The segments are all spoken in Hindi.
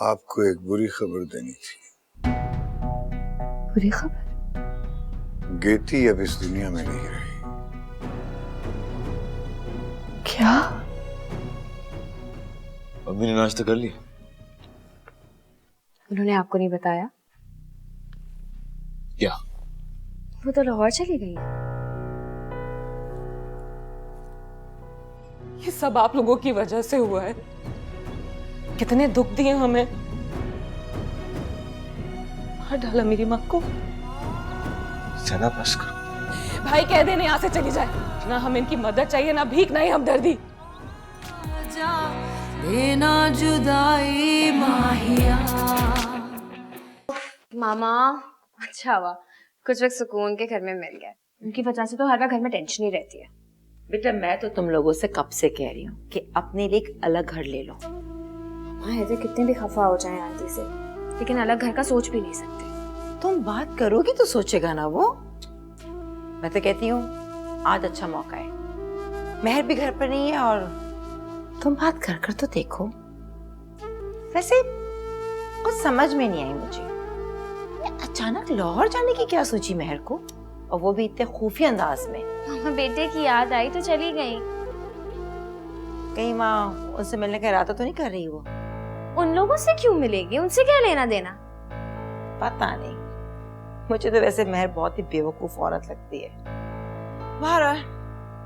आपको एक बुरी खबर देनी थी। बुरी खबर? गेती अब इस दुनिया में नहीं रही। क्या? अम्मी ने नाश्ता कर लिया? उन्होंने आपको नहीं बताया? क्या? वो तो लाहौर चली गई। ये सब आप लोगों की वजह से हुआ है। कितने दुख दिए हमें। मार डाला मेरी माँ को। सना बस करो। भाई कह देने यहाँ से चली जाए। ना हमें इनकी मदद चाहिए, ना भीख, ना ही हमदर्दी। देना जुदाई माहिया। मामा अच्छा हुआ कुछ वक्त सुकून के घर में मिल गया। उनकी वजह से तो हर वक्त घर में टेंशन ही रहती है। बेटा मैं तो तुम लोगों से कब से कह रही हूँ कि अपने लिए एक अलग घर ले लो। हाँ ऐसे कितने भी खफा हो जाएं आंटी से, लेकिन अलग घर का सोच भी नहीं सकते। तुम बात करोगी तो सोचेगा ना वो। मैं तो कहती हूँ आज अच्छा मौका है, महर भी घर पर नहीं है और तुम बात कर कर तो देखो। वैसे कुछ समझ में नहीं आई मुझे, अचानक लाहौर जाने की क्या सोची महर को, और वो भी इतने खुफिया अंदाज में। मामा बेटे की याद आई तो चली गई। कहीं माँ उनसे मिलने का इरादा तो नहीं कर रही वो? उन लोगों से क्यों मिलेगी, उनसे क्या लेना देना? पता नहीं, मुझे तो वैसे महर बहुत ही बेवकूफ औरत लगती है। बहरहाल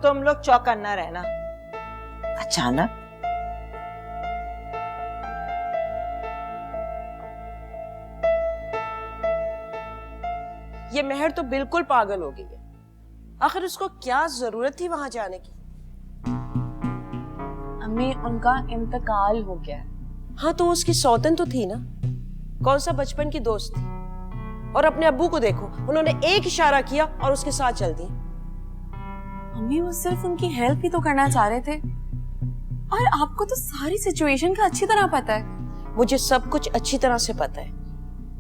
तुम लोग चौकन्ना रहना। अचानक ये महर तो बिल्कुल पागल हो गई है। आखिर उसको क्या जरूरत थी वहां जाने की? अम्मी उनका इंतकाल हो गया है। हाँ तो उसकी सौतन तो थी ना, कौन सा बचपन की दोस्त थी। और अपने अब्बू को देखो, उन्होंने एक इशारा किया और उसके साथ चल दी। अम्मी वो सिर्फ उनकी हेल्प ही तो करना चाह रहे थे, और आपको तो सारी सिचुएशन का अच्छी तरह पता है। मुझे सब कुछ अच्छी तरह से पता है,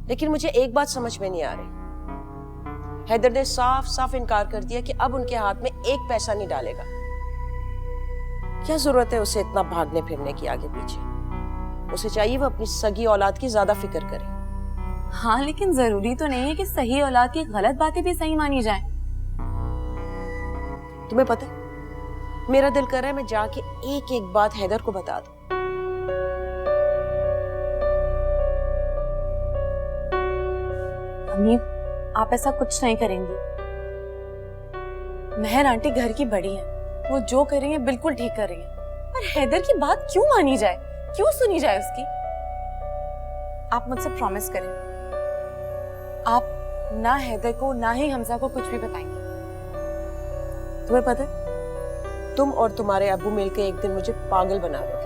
लेकिन मुझे एक बात समझ में नहीं आ रही। हैदर ने साफ साफ इनकार कर दिया कि अब उनके हाथ में एक पैसा नहीं डालेगा। क्या जरूरत है उसे इतना भागने फिरने की आगे पीछे? उसे चाहिए वो अपनी सगी औलाद की ज्यादा फिक्र करे। हाँ लेकिन जरूरी तो नहीं है कि सही औलाद की गलत बातें भी सही मानी जाए। तुम्हें पता है, मेरा दिल कर रहा है मैं जाके एक एक बात हैदर को बता दूं। अम्मी आप ऐसा कुछ नहीं करेंगी। महर आंटी घर की बड़ी हैं, वो जो कर रही है बिल्कुल ठीक कर रही है। पर हैदर की बात क्यों मानी जाए, क्यों सुनी जाए उसकी? आप मुझसे प्रॉमिस करें, आप ना हैदर को ना ही हमजा को कुछ भी बताएंगे। तुम्हें पता है, तुम और तुम्हारे अब्बू मिलकर एक दिन मुझे पागल बना दोगे।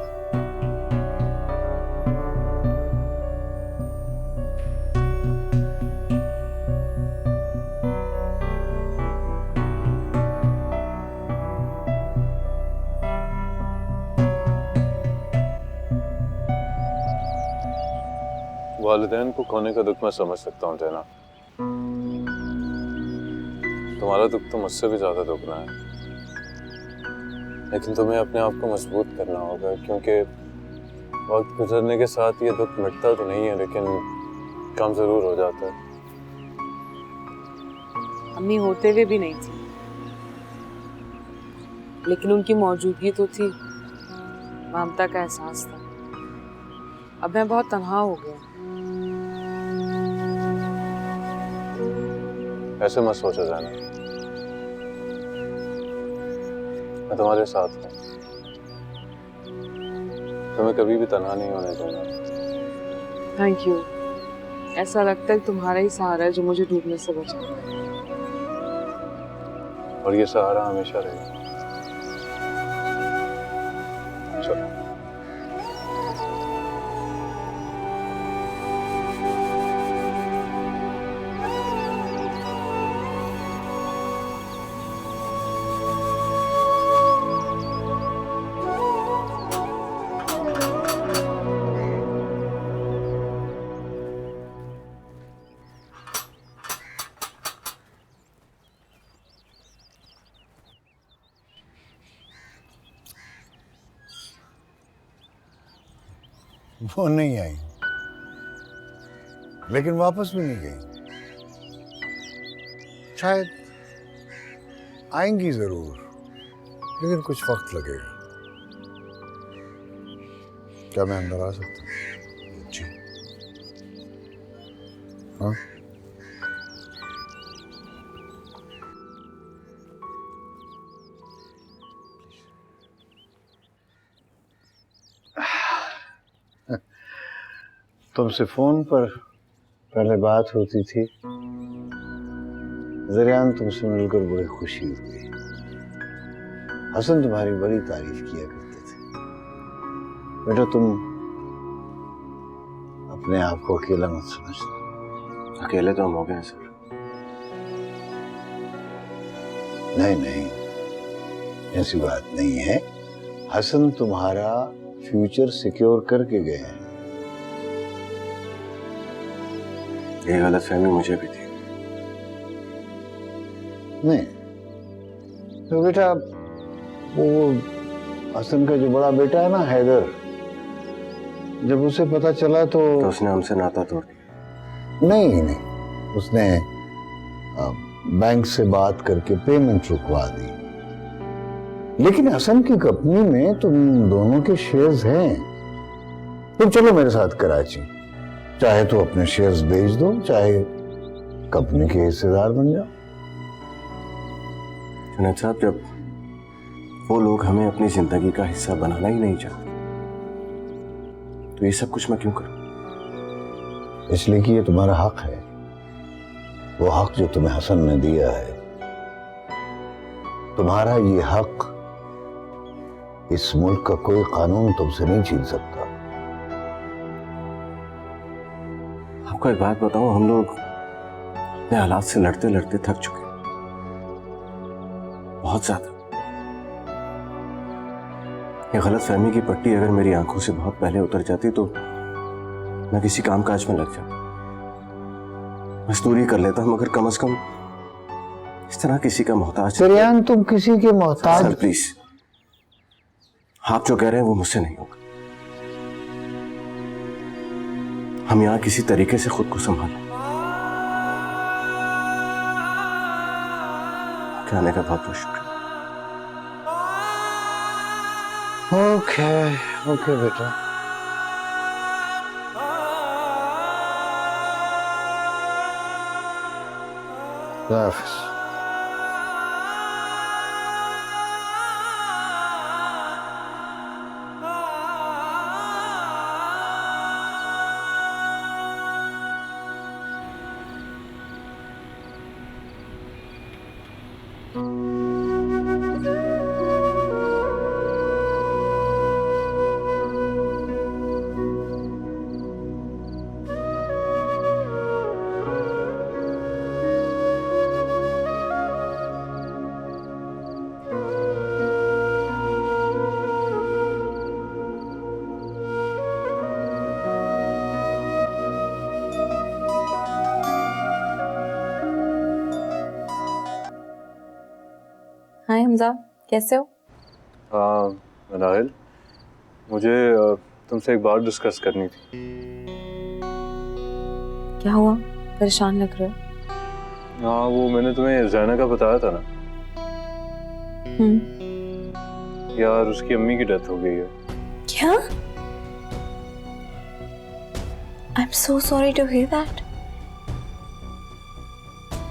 वालिदैन को खोने का दुख मैं समझ सकता हूँ जना, तुम्हारा दुख तो मुझसे भी ज्यादा दुखना है। लेकिन तुम्हें अपने आप को मजबूत करना होगा, क्योंकि वक्त गुजरने के साथ ये दुख मिटता तो नहीं है, लेकिन कम जरूर हो जाता है। अम्मी होते हुए भी नहीं थी, लेकिन उनकी मौजूदगी तो थी। ममता का एहसास था। अब मैं बहुत तन्हा हो गया। ऐसे मत सोचो जाना, मैं तुम्हारे साथ हूँ, तुम्हें कभी भी तन्हा नहीं होने दूंगा। Thank you. ऐसा लगता है तुम्हारा ही सहारा है जो मुझे डूबने से बचाता है। और ये सहारा हमेशा रहेगा। चलो। वो नहीं आई। लेकिन वापस भी नहीं गई। शायद आएंगी जरूर, लेकिन कुछ वक्त लगेगा। क्या मैं अंदर आ सकता हूँ? जी। हाँ? तुमसे फोन पर पहले बात होती थी, जरियान तुमसे मिलकर बड़ी खुशी हुई। हसन तुम्हारी बड़ी तारीफ किया करते थे। बेटा तुम अपने आप को अकेला मत समझना। अकेले तो हम हो गए हैं सर। नहीं नहीं, ऐसी बात नहीं है। हसन तुम्हारा फ्यूचर सिक्योर करके गए हैं। ये गलतफहमी मुझे भी थी। नहीं तो बेटा, वो हसन का जो बड़ा बेटा है ना हैदर, जब उसे पता चला तो उसने हमसे नाता तोड़ दिया। नहीं नहीं, उसने बैंक से बात करके पेमेंट रुकवा दी। लेकिन हसन की कंपनी में तुम दोनों के शेयर्स हैं। तुम चलो मेरे साथ कराची, चाहे तो अपने शेयर्स बेच दो, चाहे कंपनी के हिस्सेदार बन जाओ। जुनैद साहब, जब वो लोग हमें अपनी जिंदगी का हिस्सा बनाना ही नहीं चाहते, तो ये सब कुछ मैं क्यों करूं? इसलिए कि ये तुम्हारा हक है, वो हक जो तुम्हें हसन ने दिया है। तुम्हारा ये हक इस मुल्क का कोई कानून तुमसे नहीं छीन सकता। आपको एक बात बताऊं, हम लोग अपने हालात से लड़ते लड़ते थक चुके हैं, बहुत ज्यादा। ये गलतफहमी की पट्टी अगर मेरी आंखों से बहुत पहले उतर जाती तो मैं किसी काम काज में लग जाता, मजदूरी कर लेता, मगर कम से कम इस तरह किसी का मोहताज। जरियान, तुम किसी के मोहताज। सर प्लीज, आप जो कह रहे हैं वो मुझसे नहीं होगा। हम यहां किसी तरीके से खुद को संभालें। आपके आने का बहुत बहुत शुक्रिया। ओके ओके बेटा। खुदा हाफिज। हाय हमजा, कैसे हो? हाँ राहिल, मुझे तुमसे एक बात डिस्कस करनी थी। क्या हुआ, परेशान लग रहे हो? हाँ, वो मैंने तुम्हें ज़ैना का बताया था ना यार, उसकी अम्मी की डेथ हो गई है। क्या? I am so sorry to hear that.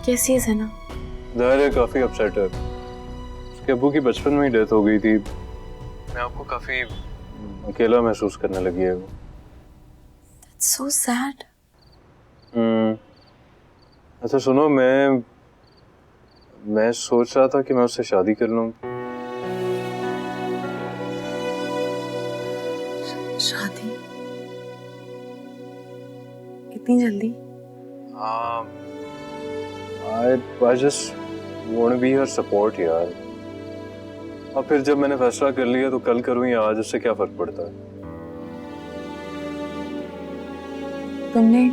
कैसी है ज़ैना? ज़ाहिर है काफ़ी अपसेट है। उसके अब्बू की बचपन में ही डेथ हो गई थी। मैं आपको काफ़ी अकेला महसूस करने लगी है वो। That's so sad. अच्छा सुनो, मैं सोच रहा था कि मैं उससे शादी कर लूं। शादी? इतनी जल्दी? I just want to be her support यार। और फिर जब मैंने फैसला कर लिया तो कल करूं या आज, उससे क्या फर्क पड़ता है? तुमने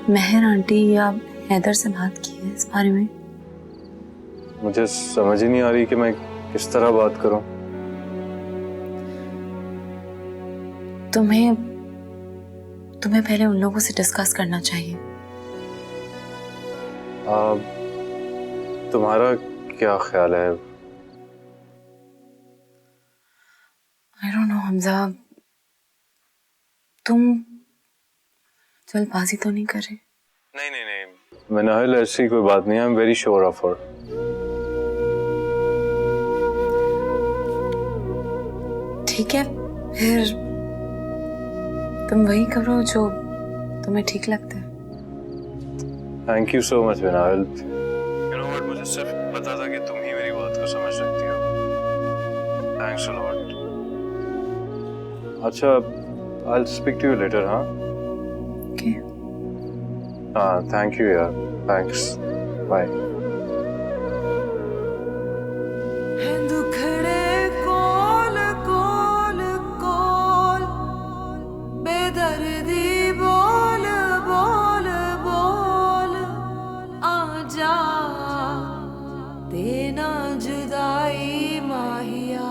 मेहर आंटी या हैदर से बात की है इस बारे में? मुझे समझ ही नहीं आ रही कि मैं किस तरह बात करूं। तुम्हें पहले उन लोगों से डिस्कस करना चाहिए। तुम्हारा क्या ख्याल है? आई डोंट नो हमजा, तुम जल्दबाजी तो नहीं कर रहे? नहीं नहीं नहीं मिनाहिल, ऐसी कोई बात नहीं है। I am very sure of her. ठीक है, फिर तुम वही करो जो तुम्हें ठीक लगता है। Thank you so much Minahil. You know what, मुझे सिर्फ पता था कि तुम ही मेरी बात को समझ सकती हो। Thanks a lot. अच्छा, I will speak to you later. हाँ ओके। हाँ, थैंक यू यार। Thanks, bye. दुखड़े कोल कोल कोल बेदर्दी बोल बोल बोल आजा देना जुदाई माहिया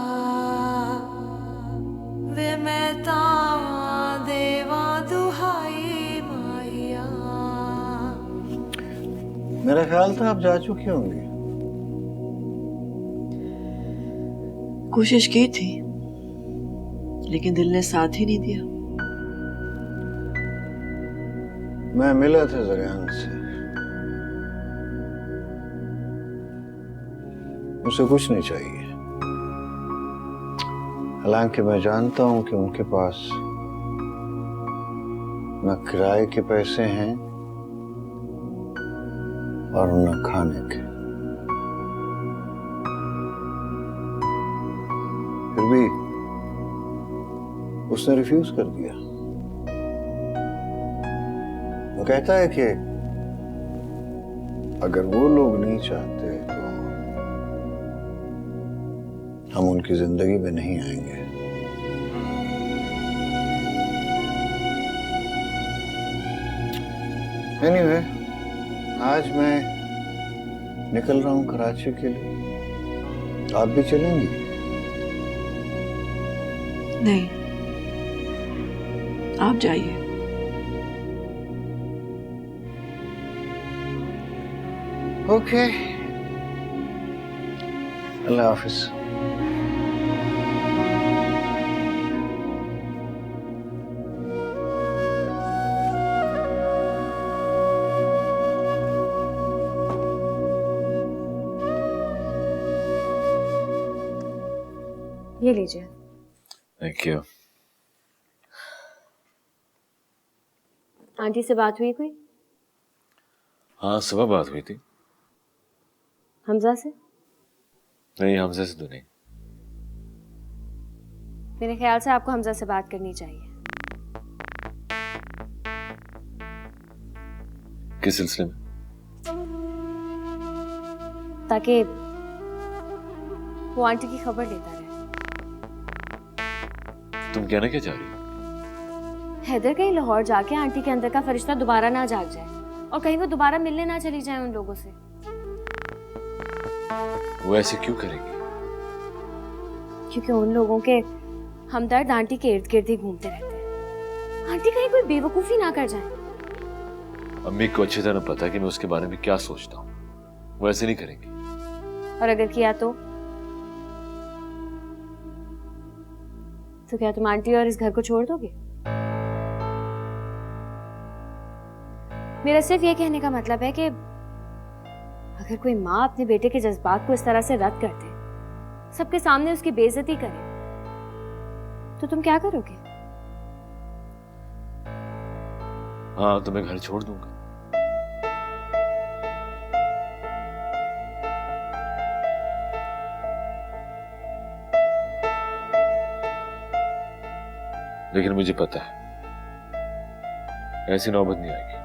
वे मैं तावा देवा दुहाई माहिया। मेरा ख्याल था आप जा चुकी होंगी। कोशिश की थी लेकिन दिल ने साथ ही नहीं दिया। मैं मिला था जरियान से, उसे कुछ नहीं चाहिए। हालांकि मैं जानता हूं कि उनके पास न किराए के पैसे हैं और न खाने के। फिर भी उसने रिफ्यूज कर दिया। वो कहता है कि अगर वो लोग नहीं चाहते तो हम उनकी जिंदगी में नहीं आएंगे। एनीवे, आज मैं निकल रहा हूं कराची के लिए। आप भी चलेंगी? नहीं, आप जाइए। ओके, अल्लाह हाफिज। ये लीजिए। Thank you. आंटी से बात हुई कोई? हाँ, सुबह बात हुई थी। हमजा से? नहीं, हमसे से तो नहीं। मेरे ख्याल से आपको हमजा से बात करनी चाहिए। किस सिलसिले में? ताकि वो आंटी की खबर लेता रहे। तुम कहना क्या चाह रही हो? हैदर कहीं लाहौर जाके आंटी के अंदर का फरिश्ता दोबारा ना जाग जाए और कहीं वो दोबारा मिलने ना चली जाए उन लोगों से। वो ऐसे क्यों करेंगे? क्योंकि उन लोगों के हमदर्द आंटी के इर्द गिर्द ही घूमते रहते हैं। आंटी कहीं कोई बेवकूफी ना कर जाए। अम्मी को अच्छी तरह पता है कि मैं उसके बारे में क्या सोचता हूँ। वो ऐसे नहीं करेंगी। और अगर किया तो क्या तुम आंटी और इस घर को छोड़ दोगे? मेरा सिर्फ ये कहने का मतलब है कि अगर कोई माँ अपने बेटे के जज्बात को इस तरह से रद्द कर दे, सबके सामने उसकी बेइज्जती करे, तो तुम क्या करोगे? हाँ, तो मैं घर छोड़ दूंगा। लेकिन मुझे पता है ऐसी नौबत नहीं आएगी।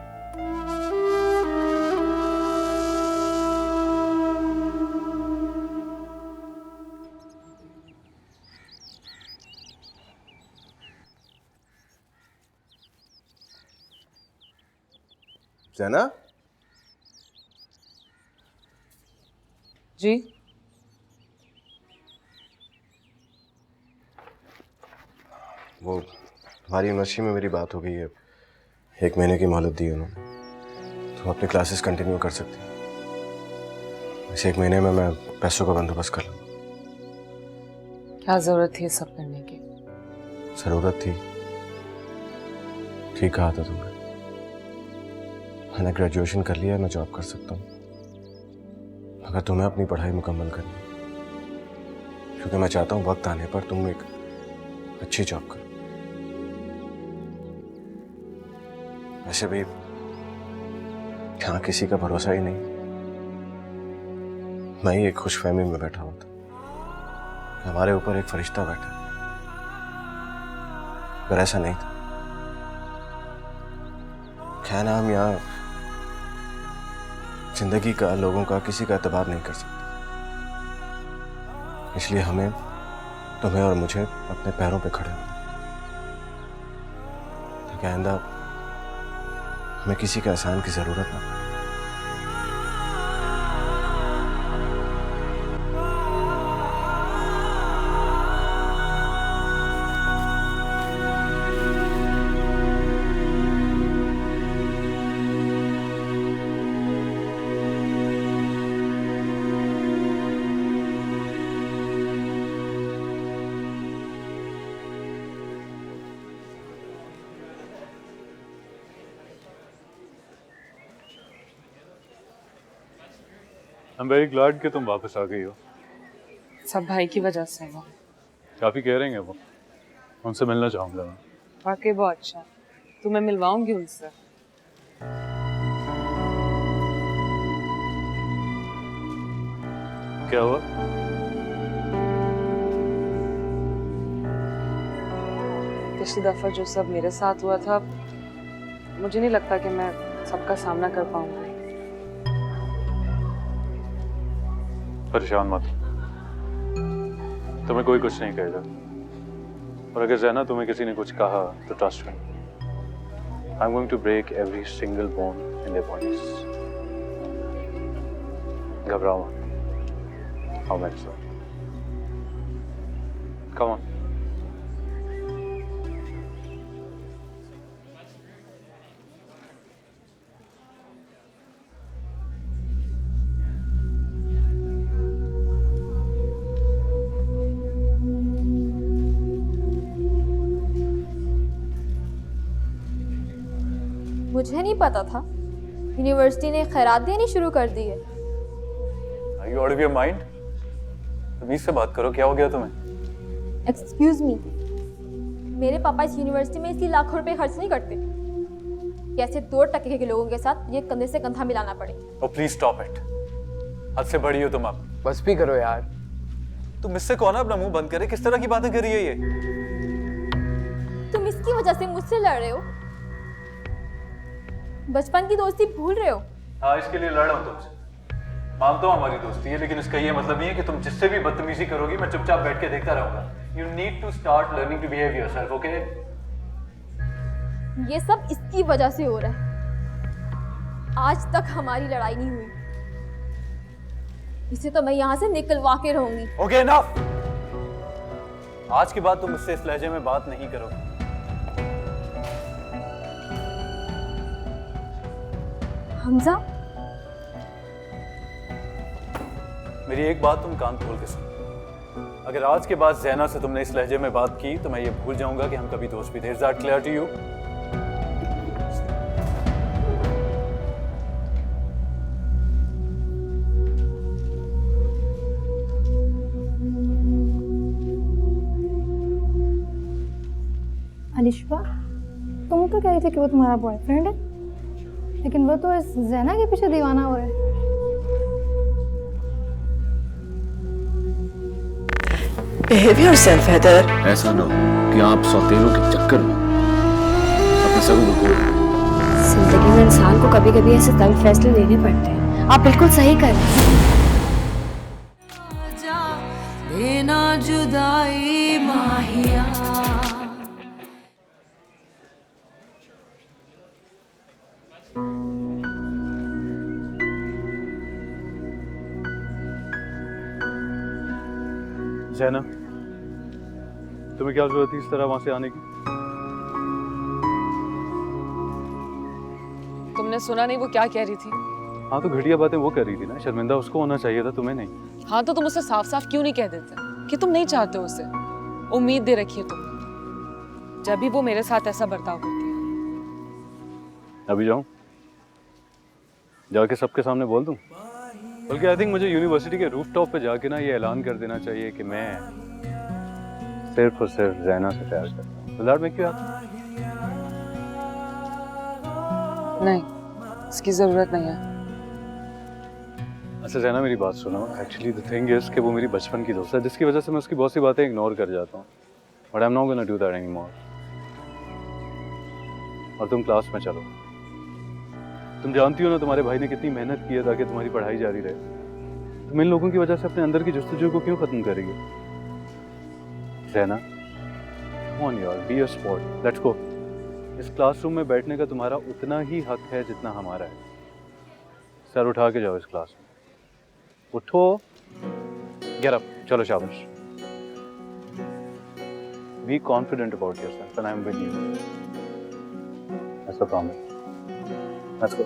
जना जी वो हमारी यूनिवर्सिटी में मेरी बात हो गई है। 1 महीने की मोहलत दी उन्होंने, तो अपने क्लासेस कंटिन्यू कर सकती हैं। इस 1 महीने में मैं पैसों का बंदोबस्त कर लूँ। क्या जरूरत थी ये सब करने की? जरूरत थी, ठीक कहा था तुमने। मैंने ग्रेजुएशन कर लिया है, मैं जॉब कर सकता हूँ, मगर तुम्हें अपनी पढ़ाई मुकम्मल करनी है, क्योंकि मैं चाहता हूँ वक्त आने पर तुम एक अच्छी जॉब करो। वैसे भी यहाँ किसी का भरोसा ही नहीं, मैं ही एक खुशफहमी में बैठा हुआ था कि हमारे ऊपर एक फरिश्ता बैठा है। अगर ऐसा नहीं था, क्या ना, हम यहाँ जिंदगी का, लोगों का, किसी का एतबार नहीं कर सकते। इसलिए हमें, तुम्हें और मुझे अपने पैरों पे खड़े होना, ताकि आइंदा हमें किसी के एहसान की जरूरत ना पड़े। I'm very glad कि तुम वापस आ गई हो। सब भाई की वजह से वो। काफी कह रहे हैं वो, उनसे मिलना चाहूंगा मैं। वाकई बहुत अच्छा, तुम्हें मिलवाऊंगी उनसे। क्या हुआ? पिछली दफा जो सब मेरे साथ हुआ था, मुझे नहीं लगता कि मैं सबका सामना कर पाऊंगी। परेशान मत, तुम्हें कोई कुछ नहीं कहेगा, और अगर ज़ैना तुम्हें किसी ने कुछ कहा तो trust me, I am going to break every single bone in their bodies. घबराओ मत, आओ मेरे साथ, कम ऑन। मुझे नहीं पता था यूनिवर्सिटी ने खैरात देनी शुरू कर दी है। Are you out of your mind? तमीज से बात करो, क्या हो गया तुम्हें? एक्सक्यूज मी, मेरे पापा इस यूनिवर्सिटी में इसलिए लाखों रुपए खर्च नहीं करते कैसे 2 टके के लोगों के साथ ये कंधे से कंधा मिलाना पड़े। Oh please stop it, हद से बड़ी हो तुम अब। बस भी करो यार। तुम इससे कौन अपना मुंह बंद करे? किस तरह की बातें कर रही है ये? तुम इसकी वजह से मुझसे लड़ रहे हो, बचपन की दोस्ती भूल रहे हो। हाँ, इसके लिए लड़ रहा हूँ तुमसे। मानता हूँ हमारी दोस्ती है, लेकिन इसका ये मतलब नहीं है कि तुम जिससे भी बदतमीजी करोगी मैं चुपचाप बैठ के देखता रहूंगा। You need to start learning to behave yourself, okay? ये सब इसकी वजह से हो रहा है। आज तक हमारी लड़ाई नहीं हुई, इसे तो मैं यहाँ से निकलवा के रहूंगी। Okay, enough! आज के बाद तुम मुझसे इस लहजे में बात नहीं करोगे। हमजा, मेरी एक बात तुम कान खोल के सुनो। अगर आज के बाद ज़ैना से तुमने इस लहजे में बात की तो मैं ये भूल जाऊंगा कि हम कभी दोस्त भी थे। Is that clear to you? Alisha, तुम तो कह रही थी कि वो तुम्हारा बॉयफ्रेंड है, लेकिन वो तो इस ज़ैना के पीछे दीवाना हो रहा है। Behave yourself, Heather. ऐसा ना हो कि आप सौतेलों के चक्कर में अपने सबूत को। जिंदगी में इंसान को कभी कभी ऐसे तंग फैसले लेने पड़ते हैं। आप बिल्कुल सही कर रहे हैं। देना जुदाई माहिया। ज़ैना, तुम्हें क्या जरूरत थी इस तरह वहां से आने की? तुमने सुना नहीं वो क्या कह रही थी? हाँ तो घटिया बातें वो कर रही थी ना, शर्मिंदा उसको होना चाहिए था, तुम्हें नहीं। हाँ तो तुम उसे साफ साफ क्यों नहीं कह देते कि तुम नहीं चाहते हो उसे? उम्मीद दे रखी है तुमने, जब भी वो मेरे साथ ऐसा बर्ताव करती है। अभी जाऊं? जाके सबके सामने बोल दूं? बल्कि आई थिंक मुझे यूनिवर्सिटी के रूफटॉप पे जाके ना ये ऐलान कर देना चाहिए कि मैं सिर्फ और सिर्फ ज़ैना से प्यार करता हूँ। Will that make you happy? नहीं, इसकी जरूरत नहीं है। अच्छा ज़ैना मेरी बात सुनो, एक्चुअली द थिंग इज कि वो मेरी बचपन की दोस्त है, जिसकी वजह से मैं उसकी बहुत सी बातें इग्नोर कर जाता हूँ। But I am not gonna do that anymore. और तुम क्लास में चलो। तुम जानती हो ना तुम्हारे भाई ने कितनी मेहनत की है ताकि तुम्हारी पढ़ाई जारी रहे। तुम इन लोगों की वजह से अपने अंदर की जुस्तजू को क्यों खत्म करेगी? ज़ैना, come on यार, be a sport, let's go। इस क्लासरूम में बैठने का तुम्हारा उतना ही हक है जितना हमारा है। सर उठा के जाओ इस क्लास में। उठो, get up, चलो शाबाश। Be confident about yourself and I'm with you। That's a promise। Let's go।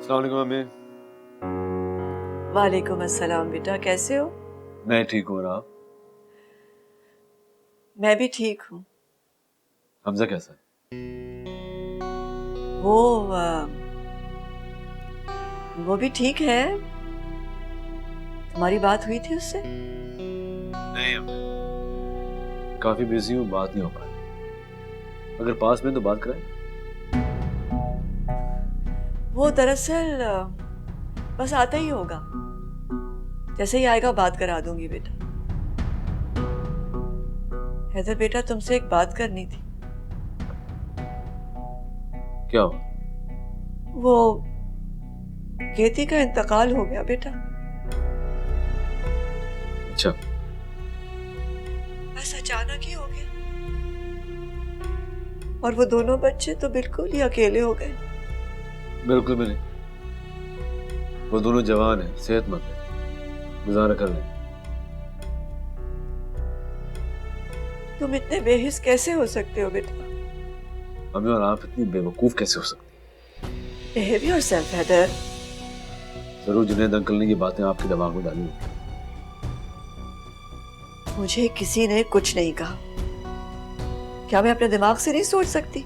अस्सलाम वालेकुम मम्मी। वालेकुम अस्सलाम बेटा, कैसे हो? मैं ठीक हूँ, और आप? मैं भी ठीक हूँ। हमजा कैसा है? वो भी ठीक है। तुम्हारी बात हुई थी उससे? नहीं अम्मी, काफी बिजी हूँ, बात नहीं हो पाई। अगर पास में तो बात कराएं। वो दरअसल बस आता ही होगा, जैसे ही आएगा बात करा दूंगी बेटा। हैदर बेटा, तुमसे एक बात करनी थी। क्या हो? वो केती का इंतकाल हो गया बेटा। अच्छा, बस अचानक ही हो गया, और वो दोनों बच्चे तो बिल्कुल ही अकेले हो गए। बिल्कुल भी नहीं। वो दोनों जवान हैं, सेहतमंद हैं, गुजारा कर लें। तुम इतने बेहिस कैसे हो सकते हो बेटा? अम्मी, और आप इतनी बेवकूफ कैसे हो सकती? Behave yourself, Haider. जरूर जुनैद अंकल ने ये बातें आपके दिमाग में डाली होंगी। मुझे किसी ने कुछ नहीं कहा। क्या मैं अपने दिमाग से नहीं सोच सकती?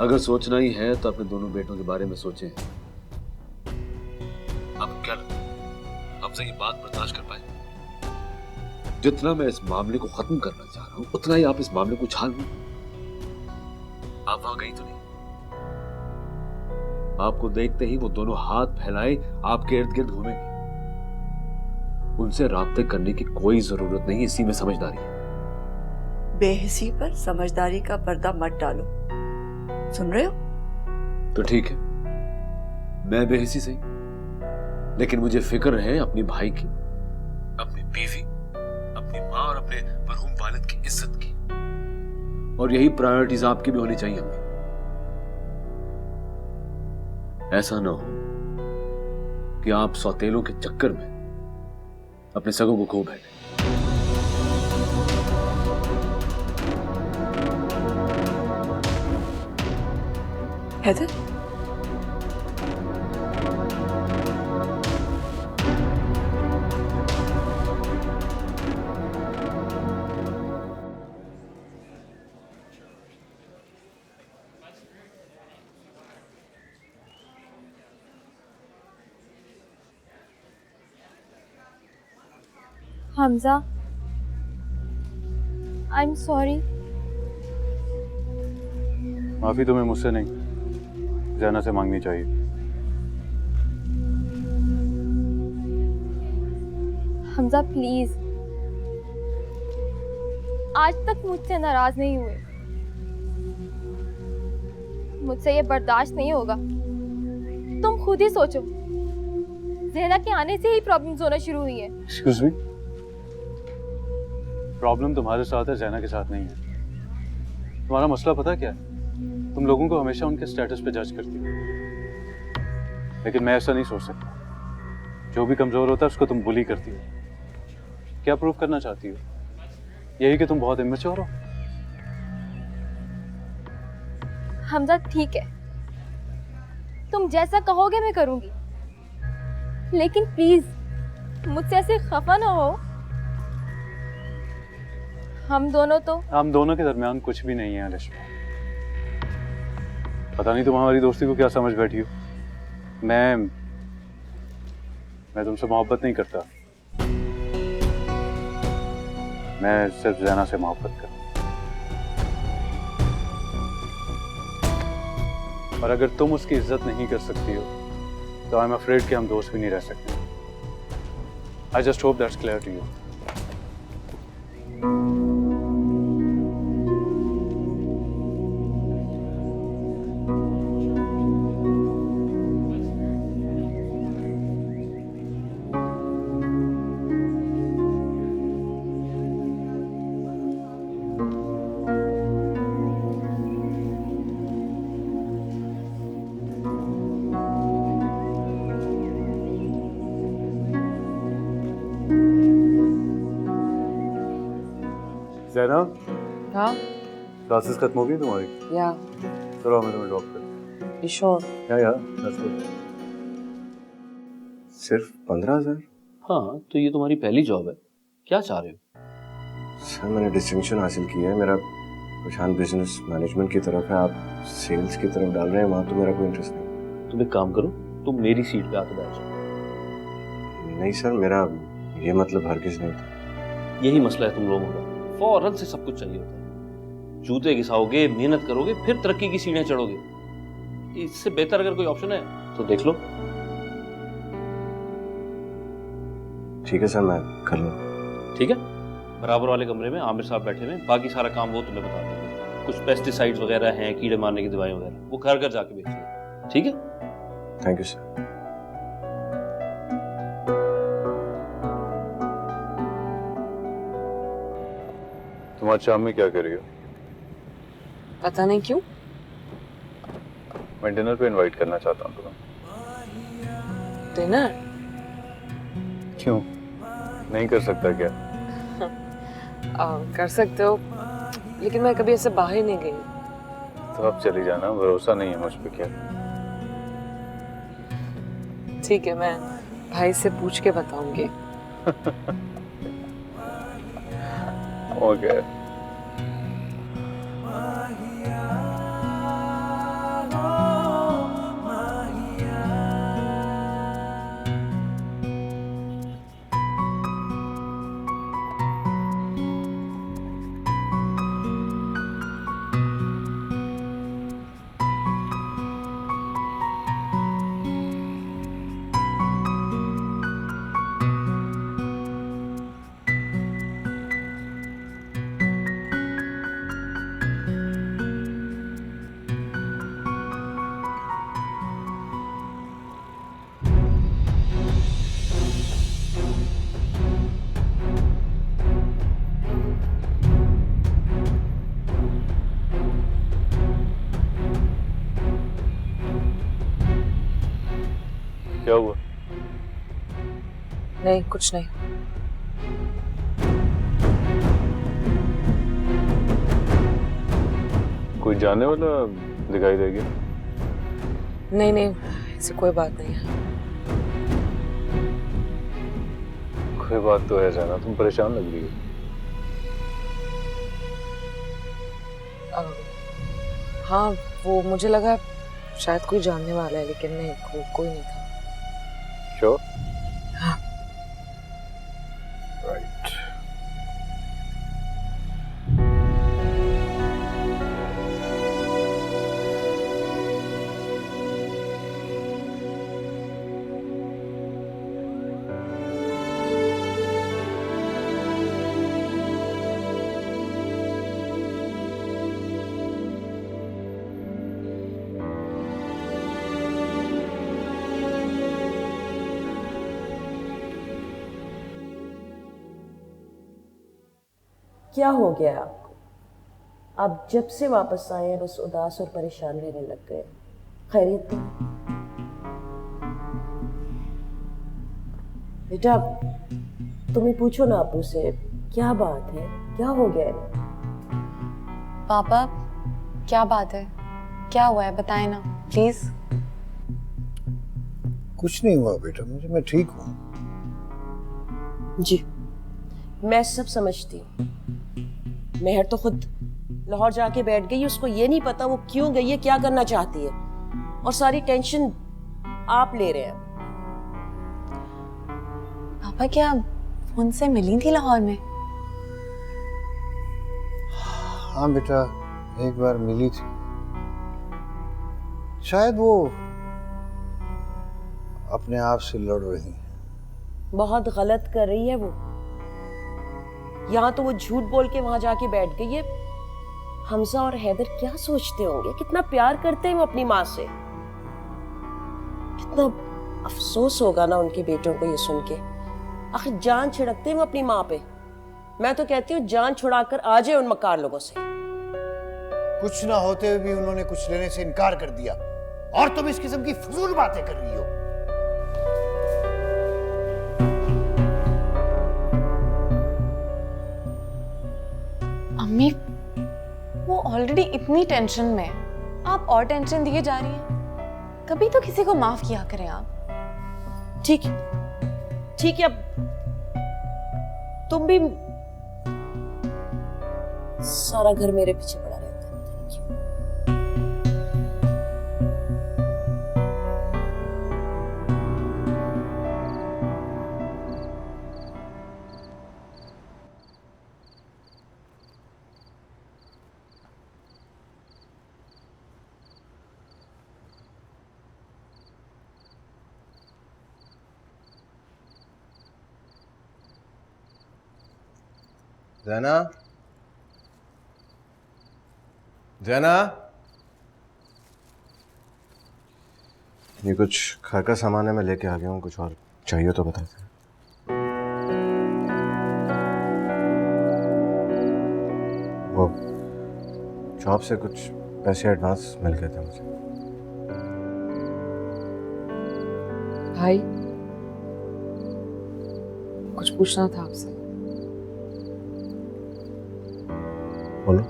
अगर सोचना ही है तो अपने दोनों बेटों के बारे में सोचें। आपको क्या लगता है हमसे ये बात बर्दाश्त कर पाए? जितना मैं इस मामले को खत्म करना चाह रहा हूं, उतना ही आप इस मामले को छाल रहे। आप वहां गई तो नहीं? आपको देखते ही वो दोनों हाथ फैलाए आपके इर्द गिर्द घूमेंगे। उनसे राब्ते करने की कोई जरूरत नहीं, इसी में समझदारी है। बेहिसी पर समझदारी का पर्दा मत डालो, सुन रहे हो? तो ठीक है, मैं बेहिसी सही, लेकिन मुझे फिक्र है अपनी भाई की, अपनी बीवी, अपनी माँ और अपने मरहूम वालिद की इज्जत की। और यही प्रायोरिटीज आपकी भी होनी चाहिए अम्मी। ऐसा ना हो कि आप सौतेलों के चक्कर में अपने सगों को खो बैठे। Haider, Hamza, I am sorry. माफी तुम्हें मुझसे नहीं, ज़ैना से मांगनी चाहिए। हमजा प्लीज, आज तक मुझसे नाराज नहीं हुए। मुझसे ये बर्दाश्त नहीं होगा। तुम खुद ही सोचो, ज़ैना के आने से ही प्रॉब्लम्स होना शुरू हुई है। एक्सक्यूज मी, प्रॉब्लम तुम्हारे साथ है, जैना के साथ नहीं है। तुम्हारा मसला पता क्या है? तुम लोगों को हमेशा उनके स्टेटस पे जज करती हो, लेकिन मैं ऐसा नहीं सोच सकता। जो भी कमजोर होता है उसको तुम बुली करती हो। क्या प्रूव करना चाहती हो? यही कि तुम बहुत इमेच्योर हो। हमजा ठीक है, तुम जैसा कहोगे मैं करूंगी, लेकिन प्लीज मुझसे ऐसे खफा ना हो। हम दोनों के दरमियान कुछ भी नहीं है अलिशा। पता नहीं तुम हमारी दोस्ती को क्या समझ बैठी हो। मैं तुमसे मोहब्बत नहीं करता, मैं सिर्फ जैना से मोहब्बत करता। और अगर तुम उसकी इज्जत नहीं कर सकती हो तो आई एम अफ्रेड कि हम दोस्त भी नहीं रह सकते। I just hope that's clear to you. Zaina, हाँ क्लासेस खत्म हो गई तुम्हारी? या चलो मैं तुम्हें ड्रॉप कर। You sure? या that's good। सिर्फ 15,000? हाँ, तो ये तुम्हारी पहली जॉब है, क्या चाह रहे हो? सर मैंने डिस्टिंक्शन हासिल किया है, मेरा रुझान बिजनेस मैनेजमेंट की तरफ है, आप सेल्स की तरफ डाल रहे हैं, वहाँ तो मेरा कोई इंटरेस्ट नहीं। तुम एक काम करो, तुम मेरी सीट पे आके बैठ जाओ। नहीं सर, मेरा ये मतलब हरगिज़ नहीं था। यही मसला है तुम लोगों का, फौरन से सब कुछ चाहिए होता है। जूते घिसाओगे, मेहनत करोगे, फिर तरक्की की सीढ़ियां चढ़ोगे। इससे बेहतर अगर कोई ऑप्शन है तो देख लो। ठीक है सर, मैं कर लूँ। ठीक है, बराबर वाले कमरे में आमिर साहब बैठे हुए हैं, बाकी सारा काम वो तुम्हें बता देंगे। कुछ पेस्टिसाइड्स वगैरह हैं, कीड़े मारने की दवाएं वगैरह, वो घर घर जाके बेचिए। ठीक है? Thank you sir. तुम आज शाम में क्या कर रही हो? पता नहीं क्यों। मैं डिनर पे इनवाइट करना चाहता हूँ तुम्हें। डिनर? क्यों, नहीं कर सकता क्या? कर सकते हो, लेकिन मैं कभी ऐसे बाहर नहीं गई। तो अब चली जाना, भरोसा नहीं है मुझ पे क्या? ठीक है, मैं भाई से पूछ के बताऊंगी। ओके। क्या हुआ? नहीं, कुछ नहीं। कोई जाने वाला दिखाई देगी? नहीं नहीं, ऐसी कोई बात नहीं है। कोई बात तो है जाना, तुम परेशान लग रही हो। हाँ, वो मुझे लगा शायद कोई जानने वाला है, लेकिन नहीं, कोई नहीं था। श्योर? हाँ। राइट। क्या हो गया है आपको? आप जब से वापस आए हैं बस उदास और परेशान रहने लग गए। खैरियत नहीं? बेटा तुम्हें पूछो ना अब्बू से, क्या बात है, क्या हो गया है? पापा क्या बात है, क्या हुआ है, बताएं ना प्लीज। कुछ नहीं हुआ बेटा, मैं ठीक हूँ। जी मैं सब समझती हूँ। मेहर तो खुद लाहौर जाके बैठ गई, उसको ये नहीं पता वो क्यों गई है, क्या करना चाहती है, और सारी टेंशन आप ले रहे हैं। पापा क्या उनसे मिली थी लाहौर में? हाँ बेटा, एक बार मिली थी। शायद वो अपने आप से लड़ रही है। बहुत गलत कर रही है वो। यहाँ तो वो झूठ बोल के वहां जाके बैठ गई है। हमजा और हैदर क्या सोचते होंगे, कितना प्यार करते हैं वो अपनी माँ से। कितना अफसोस होगा ना उनके बेटों को ये सुन के। आखिर जान छिड़कते हैं वो अपनी माँ पे। मैं तो कहती हूँ जान छुड़ाकर आ जाए उन मक्कार लोगों से। कुछ ना होते हुए भी उन्होंने कुछ लेने से इनकार कर दिया, और तुम इस किस्म की फजूल बातें कर रही हो। अम्मी वो ऑलरेडी इतनी टेंशन में है, आप और टेंशन दिए जा रही हैं। कभी तो किसी को माफ किया करें आप। ठीक है ठीक है, अब तुम भी सारा घर मेरे पीछे पड़ा रहता है। जैना, जैना, ये कुछ घर का सामान है, मैं लेके आ गया हूँ। कुछ और चाहिए तो बता दे। वो शॉप से कुछ पैसे एडवांस मिल गए थे मुझे। भाई कुछ पूछना था आपसे। बोलो।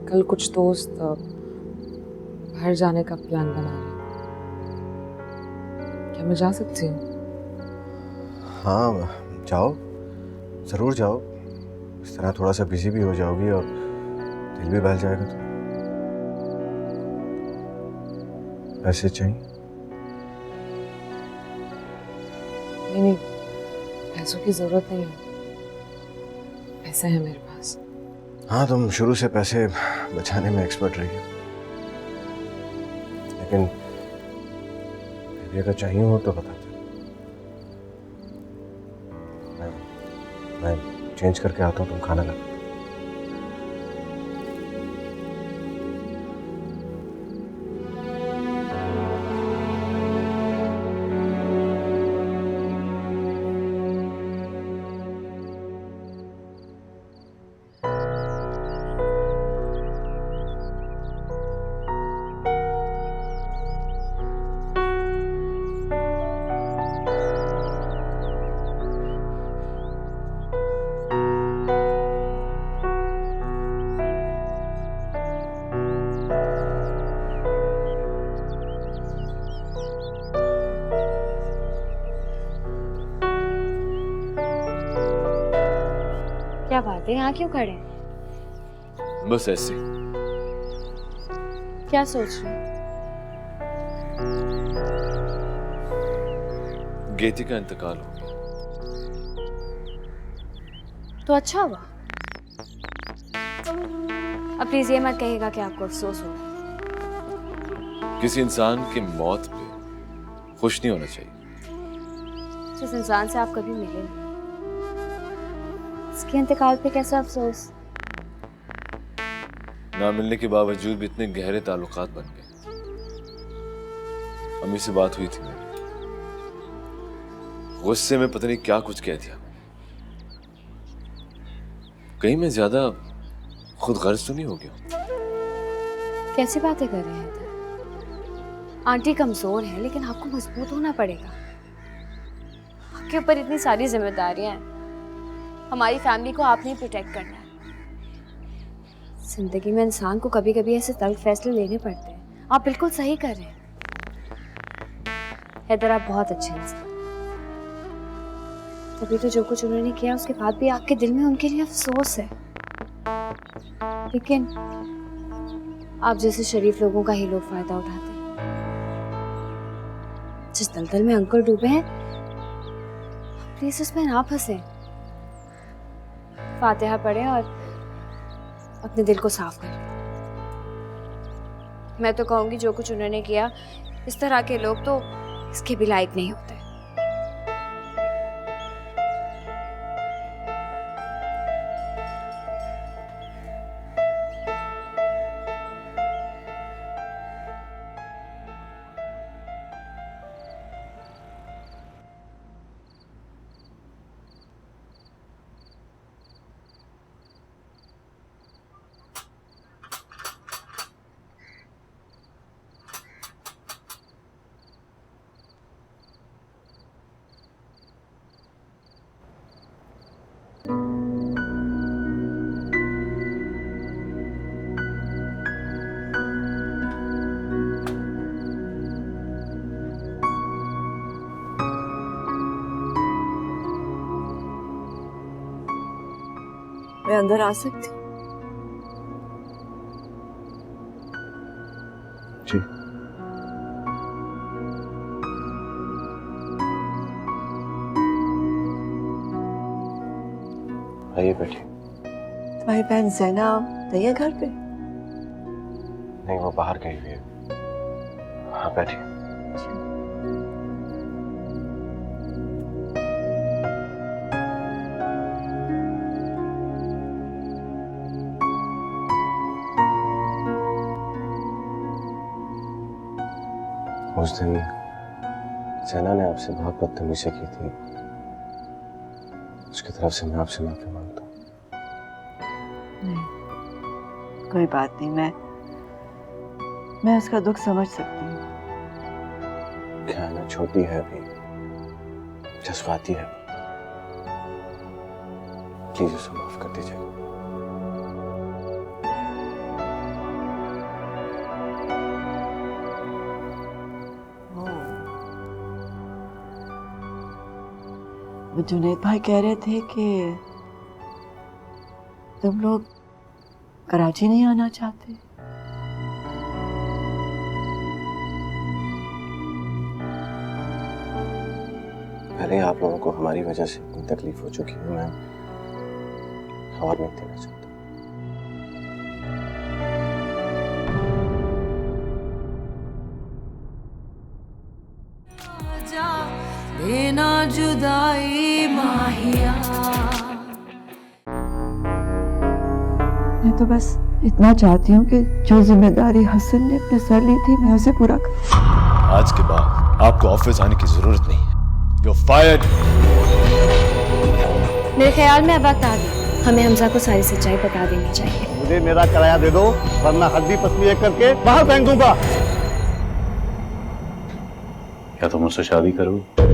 कल कुछ दोस्त बाहर जाने का प्लान बना रहे हैं, क्या मैं जा सकती हूँ? हाँ जाओ, जरूर जाओ। इस तरह थोड़ा सा बिजी भी हो जाओगी और दिल भी बहल जाएगा। तो पैसे चाहिए? नहीं, पैसों की जरूरत नहीं है, पैसे हैं मेरे पास। हाँ, तुम शुरू से पैसे बचाने में एक्सपर्ट रही हो, लेकिन अगर चाहिए हो तो बता दो। मैं चेंज करके आता हूँ, तुम खाना ला। क्या बात है, यहाँ क्यों खड़े हैं? बस ऐसे। क्या सोच रहे हैं? गेती का इंतकाल हो गया तो अच्छा हुआ। अब प्लीज ये मत कहिएगा कि आपको अफसोस हो। किसी इंसान की मौत पे खुश नहीं होना चाहिए। जिस इंसान से आप कभी मिले नहीं, इसके इंतकाल पे कैसा अफसोस? ना मिलने के बावजूद भी इतने गहरे ताल्लुकात बन गए। अम्मी से बात हुई थी मेरी, गुस्से में पता नहीं क्या कुछ कह दिया। कहीं मैं ज्यादा खुद गर्ज तो नहीं हो गया? कैसी बातें कर रहे हैं इधर? आंटी कमजोर है लेकिन आपको मजबूत होना पड़ेगा। आपके ऊपर इतनी सारी जिम्मेदारियां हैं। हमारी फैमिली को आपने प्रोटेक्ट करना है। जिंदगी में इंसान को कभी कभी ऐसे तल्ख फैसले लेने पड़ते हैं। आप बिल्कुल सही कर रहे हैं हैदर, आप बहुत अच्छे इंसान। तभी तो जो कुछ उन्होंने किया उसके बाद भी आपके दिल में उनके लिए अफसोस है। लेकिन आप जैसे शरीफ लोगों का ही लोग फायदा उठाते हैं। जिस दलदल में अंकल डूबे हैं प्लीज उसमें ना फंसे। फातिहा पढ़े और अपने दिल को साफ करें। मैं तो कहूंगी जो कुछ उन्होंने किया, इस तरह के लोग तो इसके भी लायक नहीं होते। मैं अंदर आ सकती? जी। आइए बैठिए। तुम्हारी बहन जैना नहीं है घर पे? नहीं, वो बाहर गई हुई है। हाँ बैठिए। उस दिन सैना ने आपसे बहुत बदतमीजी की थी, उसकी तरफ से मैं आपसे माफी मांगता हूँ। नहीं, कोई बात नहीं। मैं उसका दुख समझ सकती हूँ। क्या है ना, छोटी है अभी, जज्बाती है। प्लीज उसे माफ कर दीजिए। जुनैद भाई कह रहे थे कि तुम लोग कराची नहीं आना चाहते। पहले आप लोगों को हमारी वजह से इतनी तकलीफ हो चुकी है, मैं और नहीं देना चाहता। देना जुदाई माहिया। मैं तो बस इतना चाहती हूँ कि जो जिम्मेदारी हसन ने अपने सर ली थी मैं उसे पूरा कर। आज के बाद आपको ऑफिस आने की जरूरत नहीं है। You're fired। मेरे ख्याल में अब वक्त आ गया, हमें हमजा को सारी सच्चाई बता देनी चाहिए। मुझे मेरा किराया दे दो वरना हड्डी पसली एक करके बाहर फेंक दूंगा। क्या तुम मुझसे शादी करोगे?